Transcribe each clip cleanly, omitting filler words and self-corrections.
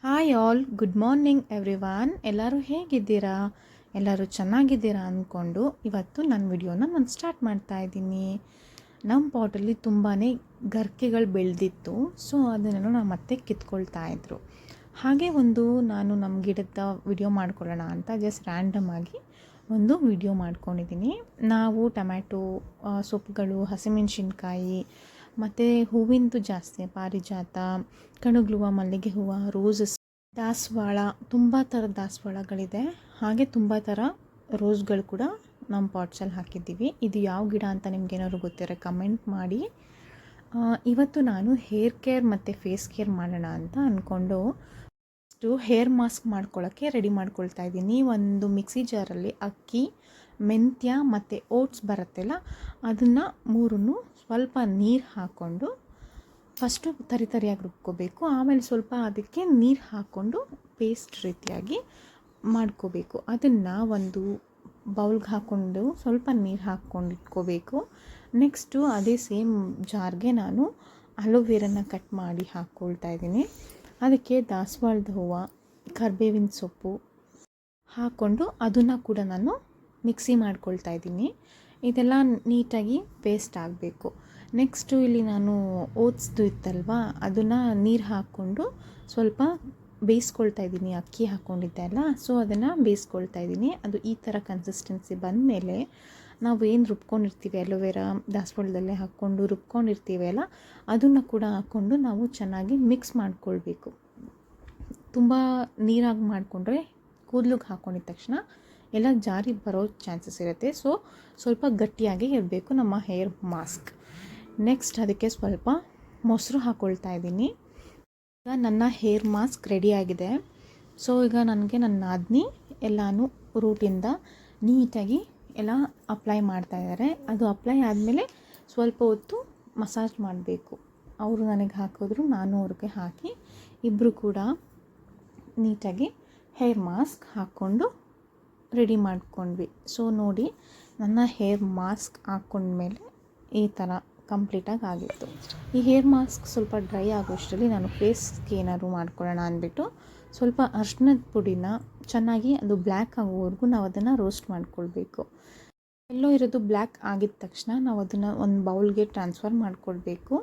Hi all, good morning everyone. ಎಲ್ಲರೂ ಹೇಗಿದ್ದೀರಾ? ಎಲ್ಲರೂ ಚೆನ್ನಾಗಿದ್ದೀರಾ ಅಂದ್ಕೊಂಡು ಇವತ್ತು ನನ್ನ ವಿಡಿಯೋನ ನಾನು ಸ್ಟಾರ್ಟ್ ಮಾಡ್ತಾ ಇದ್ದೀನಿ. ನಮ್ಮ ಪಾಟಲ್ಲಿ ತುಂಬಾ ಗರ್ಕೆಗಳು ಬೆಳೆದಿತ್ತು. ಸೊ ಅದನ್ನೆಲ್ಲ ನಾವು ಮತ್ತೆ ಕಿತ್ಕೊಳ್ತಾ ಇದ್ರು. ಹಾಗೆ ನಾನು ನಮ್ಮ ಗಿಡದ ವಿಡಿಯೋ ಮಾಡ್ಕೊಳ್ಳೋಣ ಅಂತ ಜಸ್ಟ್ ರ್ಯಾಂಡಮ್ ಆಗಿ ಒಂದು ವಿಡಿಯೋ ಮಾಡ್ಕೊಂಡಿದ್ದೀನಿ. ನಾವು ಟೊಮ್ಯಾಟೊ ಸೊಪ್ಪುಗಳು, ಹಸಿಮೆಣಸಿನ್ಕಾಯಿ ಮತ್ತು ಹೂವಿಂದು ಜಾಸ್ತಿ ಪಾರಿಜಾತ, ಕಣಗ್ಲುವ, ಮಲ್ಲಿಗೆ ಹೂವು, ರೋಸಸ್, ದಾಸವಾಳ, ತುಂಬ ಥರದ ದಾಸವಾಳಗಳಿದೆ. ಹಾಗೆ ತುಂಬ ಥರ ರೋಸ್ಗಳು ಕೂಡ ನಮ್ಮ ಪಾಟ್ಸಲ್ಲಿ ಹಾಕಿದ್ದೀವಿ. ಇದು ಯಾವ ಗಿಡ ಅಂತ ನಿಮ್ಗೇನಾದ್ರು ಗೊತ್ತಿರೋ ಕಮೆಂಟ್ ಮಾಡಿ. ಇವತ್ತು ನಾನು ಹೇರ್ ಕೇರ್ ಮತ್ತು ಫೇಸ್ ಕೇರ್ ಮಾಡೋಣ ಅಂತ ಅಂದ್ಕೊಂಡು ಹೇರ್ ಮಾಸ್ಕ್ ಮಾಡ್ಕೊಳ್ಳೋಕ್ಕೆ ರೆಡಿ ಮಾಡ್ಕೊಳ್ತಾ ಇದ್ದೀನಿ. ಒಂದು ಮಿಕ್ಸಿ ಜಾರಲ್ಲಿ ಅಕ್ಕಿ, ಮೆಂತ್ಯ ಮತ್ತು ಓಟ್ಸ್ ಬರುತ್ತಲ್ಲ, ಅದನ್ನು ಮೂರನ್ನು ಸ್ವಲ್ಪ ನೀರು ಹಾಕ್ಕೊಂಡು ಫಸ್ಟು ತರಿಯಾಗಿ ರುಬ್ಕೋಬೇಕು. ಆಮೇಲೆ ಸ್ವಲ್ಪ ಅದಕ್ಕೆ ನೀರು ಹಾಕ್ಕೊಂಡು ಪೇಸ್ಟ್ ರೀತಿಯಾಗಿ ಮಾಡ್ಕೋಬೇಕು. ಅದನ್ನು ಒಂದು ಬೌಲ್ಗೆ ಹಾಕ್ಕೊಂಡು ಸ್ವಲ್ಪ ನೀರು ಹಾಕ್ಕೊಂಡು ಇಟ್ಕೋಬೇಕು. ನೆಕ್ಸ್ಟು ಅದೇ ಸೇಮ್ ಜಾರ್ಗೆ ನಾನು ಅಲೋವೆರನ್ನ ಕಟ್ ಮಾಡಿ ಹಾಕ್ಕೊಳ್ತಾ ಇದ್ದೀನಿ. ಅದಕ್ಕೆ ದಾಸವಾಳದ ಹೂವು, ಕರಿಬೇವಿನ ಸೊಪ್ಪು ಹಾಕ್ಕೊಂಡು ಅದನ್ನು ಕೂಡ ನಾನು ಮಿಕ್ಸಿ ಮಾಡ್ಕೊಳ್ತಾ ಇದ್ದೀನಿ. ಇದೆಲ್ಲ ನೀಟಾಗಿ ಪೇಸ್ಟ್ ಆಗಬೇಕು. ನೆಕ್ಸ್ಟು ಇಲ್ಲಿ ನಾನು ಓಟ್ಸ್ದು ಇತ್ತಲ್ವ, ಅದನ್ನು ನೀರು ಹಾಕ್ಕೊಂಡು ಸ್ವಲ್ಪ ಬೇಯಿಸ್ಕೊಳ್ತಾ ಇದ್ದೀನಿ. ಅಕ್ಕಿ ಹಾಕ್ಕೊಂಡಿದ್ದೆ ಅಲ್ಲ, ಸೊ ಅದನ್ನು ಬೇಯಿಸ್ಕೊಳ್ತಾ ಇದ್ದೀನಿ. ಅದು ಈ ಥರ ಕನ್ಸಿಸ್ಟೆನ್ಸಿ ಬಂದಮೇಲೆ ನಾವು ಏನು ರುಬ್ಕೊಂಡಿರ್ತೀವಿ, ಅಲೋವೆರಾ ದಾಸವಾಳದಲ್ಲೇ ಹಾಕ್ಕೊಂಡು ರುಬ್ಕೊಂಡಿರ್ತೀವಿ ಅಲ್ಲ, ಅದನ್ನು ಕೂಡ ಹಾಕ್ಕೊಂಡು ನಾವು ಚೆನ್ನಾಗಿ ಮಿಕ್ಸ್ ಮಾಡ್ಕೊಳ್ಬೇಕು. ತುಂಬ ನೀರಾಗಿ ಮಾಡಿಕೊಂಡ್ರೆ ಕೂದಲಿಗೆ ಹಾಕ್ಕೊಂಡಿದ್ದ ತಕ್ಷಣ ಎಲ್ಲ ಜಾರಿ ಬರೋ ಚಾನ್ಸಸ್ ಇರುತ್ತೆ. ಸೊ ಸ್ವಲ್ಪ ಗಟ್ಟಿಯಾಗಿ ಇರಬೇಕು ನಮ್ಮ ಹೇರ್ ಮಾಸ್ಕ್. ನೆಕ್ಸ್ಟ್ ಅದಕ್ಕೆ ಸ್ವಲ್ಪ ಮೊಸರು ಹಾಕ್ಕೊಳ್ತಾ ಇದ್ದೀನಿ. ಈಗ ನನ್ನ ಹೇರ್ ಮಾಸ್ಕ್ ರೆಡಿಯಾಗಿದೆ. ಸೊ ಈಗ ನನಗೆ ನನ್ನ ನಾದಿನಿ ಎಲ್ಲನೂ ರೂಟಿಂದ ನೀಟಾಗಿ ಎಲ್ಲ ಅಪ್ಲೈ ಮಾಡ್ತಾ ಇದ್ದಾರೆ. ಅದು ಅಪ್ಲೈ ಆದಮೇಲೆ ಸ್ವಲ್ಪ ಹೊತ್ತು ಮಸಾಜ್ ಮಾಡಬೇಕು. ಅವರು ನನಗೆ ಹಾಕಿದ್ರು, ನಾನು ಅವ್ರಿಗೆ ಹಾಕಿ ಇಬ್ಬರು ಕೂಡ ನೀಟಾಗಿ ಹೇರ್ ಮಾಸ್ಕ್ ಹಾಕ್ಕೊಂಡು ರೆಡಿ ಮಾಡ್ಕೊಂಡ್ವಿ. ಸೊ ನೋಡಿ, ನನ್ನ ಹೇರ್ ಮಾಸ್ಕ್ ಹಾಕ್ಕೊಂಡ್ಮೇಲೆ ಈ ಥರ ಕಂಪ್ಲೀಟಾಗಿ ಆಗಿತ್ತು. ಈ ಹೇರ್ ಮಾಸ್ಕ್ ಸ್ವಲ್ಪ ಡ್ರೈ ಆಗೋಷ್ಟರಲ್ಲಿ ನಾನು ಫೇಸ್ಗೆ ಏನಾದ್ರು ಮಾಡ್ಕೊಳ್ಳೋಣ ಅಂದ್ಬಿಟ್ಟು ಸ್ವಲ್ಪ ಅರಿಶಿಣದ ಪುಡಿನ ಚೆನ್ನಾಗಿ ಅದು ಬ್ಲ್ಯಾಕ್ ಆಗೋವರೆಗೂ ನಾವು ಅದನ್ನು ರೋಸ್ಟ್ ಮಾಡ್ಕೊಳ್ಬೇಕು. ಎಲ್ಲೋ ಇರೋದು ಬ್ಲ್ಯಾಕ್ ಆಗಿದ ತಕ್ಷಣ ನಾವು ಅದನ್ನು ಒಂದು ಬೌಲ್ಗೆ ಟ್ರಾನ್ಸ್ಫರ್ ಮಾಡ್ಕೊಳ್ಬೇಕು.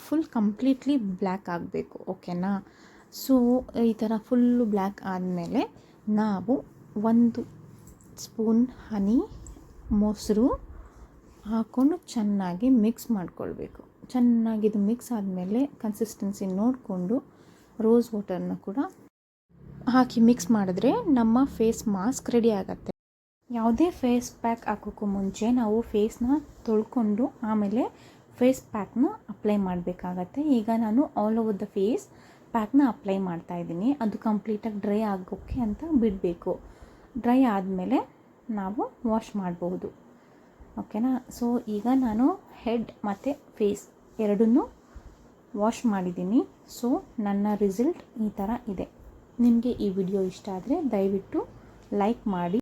ಫುಲ್ ಕಂಪ್ಲೀಟ್ಲಿ ಬ್ಲ್ಯಾಕ್ ಆಗಬೇಕು. ಓಕೆನಾ? ಸೊ ಈ ಥರ ಫುಲ್ಲು ಬ್ಲ್ಯಾಕ್ ಆದಮೇಲೆ ನಾವು 1 ಸ್ಪೂನ್ ಹನಿ, ಮೊಸರು ಹಾಕ್ಕೊಂಡು ಚೆನ್ನಾಗಿ ಮಿಕ್ಸ್ ಮಾಡ್ಕೊಳ್ಬೇಕು. ಚೆನ್ನಾಗಿದು ಮಿಕ್ಸ್ ಆದಮೇಲೆ ಕನ್ಸಿಸ್ಟೆನ್ಸಿ ನೋಡಿಕೊಂಡು ರೋಸ್ ವಾಟರ್ನ ಕೂಡ ಹಾಕಿ ಮಿಕ್ಸ್ ಮಾಡಿದ್ರೆ ನಮ್ಮ ಫೇಸ್ ಮಾಸ್ಕ್ ರೆಡಿ ಆಗುತ್ತೆ. ಯಾವುದೇ ಫೇಸ್ ಪ್ಯಾಕ್ ಹಾಕೋಕ್ಕೂ ಮುಂಚೆ ನಾವು ಫೇಸ್ನ ತೊಳ್ಕೊಂಡು ಆಮೇಲೆ ಫೇಸ್ ಪ್ಯಾಕ್ನ ಅಪ್ಲೈ ಮಾಡಬೇಕಾಗತ್ತೆ. ಈಗ ನಾನು ಆಲ್ ಓವರ್ ದ ಫೇಸ್ ಪ್ಯಾಕ್ನ ಅಪ್ಲೈ ಮಾಡ್ತಾಯಿದ್ದೀನಿ. ಅದು ಕಂಪ್ಲೀಟಾಗಿ ಡ್ರೈ ಆಗೋಕ್ಕೆ ಅಂತ ಬಿಡಬೇಕು. ಡ್ರೈ ಆದಮೇಲೆ ನಾವು ವಾಶ್ ಮಾಡಬಹುದು. ಓಕೆನಾ? ಸೊ ಈಗ ನಾನು ಹೆಡ್ ಮತ್ತು ಫೇಸ್ ಎರಡನ್ನೂ ವಾಶ್ ಮಾಡಿದ್ದೀನಿ. ಸೊ ನನ್ನ ರಿಸಲ್ಟ್ ಈ ಥರ ಇದೆ. ನಿಮಗೆ ಈ ವಿಡಿಯೋ ಇಷ್ಟ ಆದರೆ ದಯವಿಟ್ಟು ಲೈಕ್ ಮಾಡಿ.